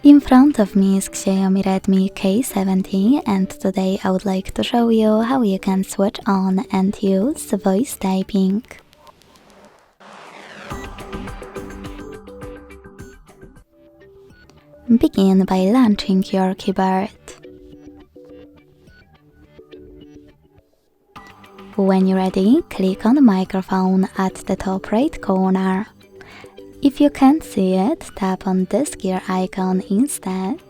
In front of me is Xiaomi Redmi K70, and today I would like to show you how you can switch on and use voice typing. Begin by launching your keyboard. When you're ready, click on the microphone at the top right corner. If you can't see it, tap on this gear icon instead.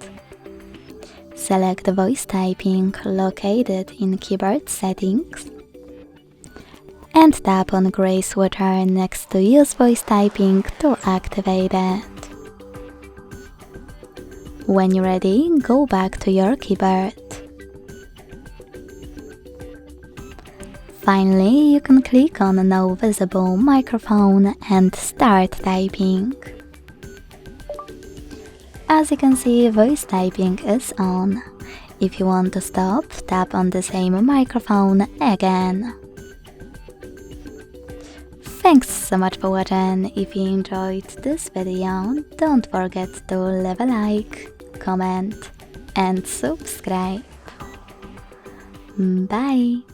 Select the voice typing located in keyboard settings. And tap on gray switcher next to use voice typing to activate it. When you're ready, go back to your keyboard. Finally, you can click on No Visible Microphone and start typing. As you can see, voice typing is on. If you want to stop, tap on the same microphone again. Thanks so much for watching. If you enjoyed this video, don't forget to leave a like, comment and subscribe. Bye!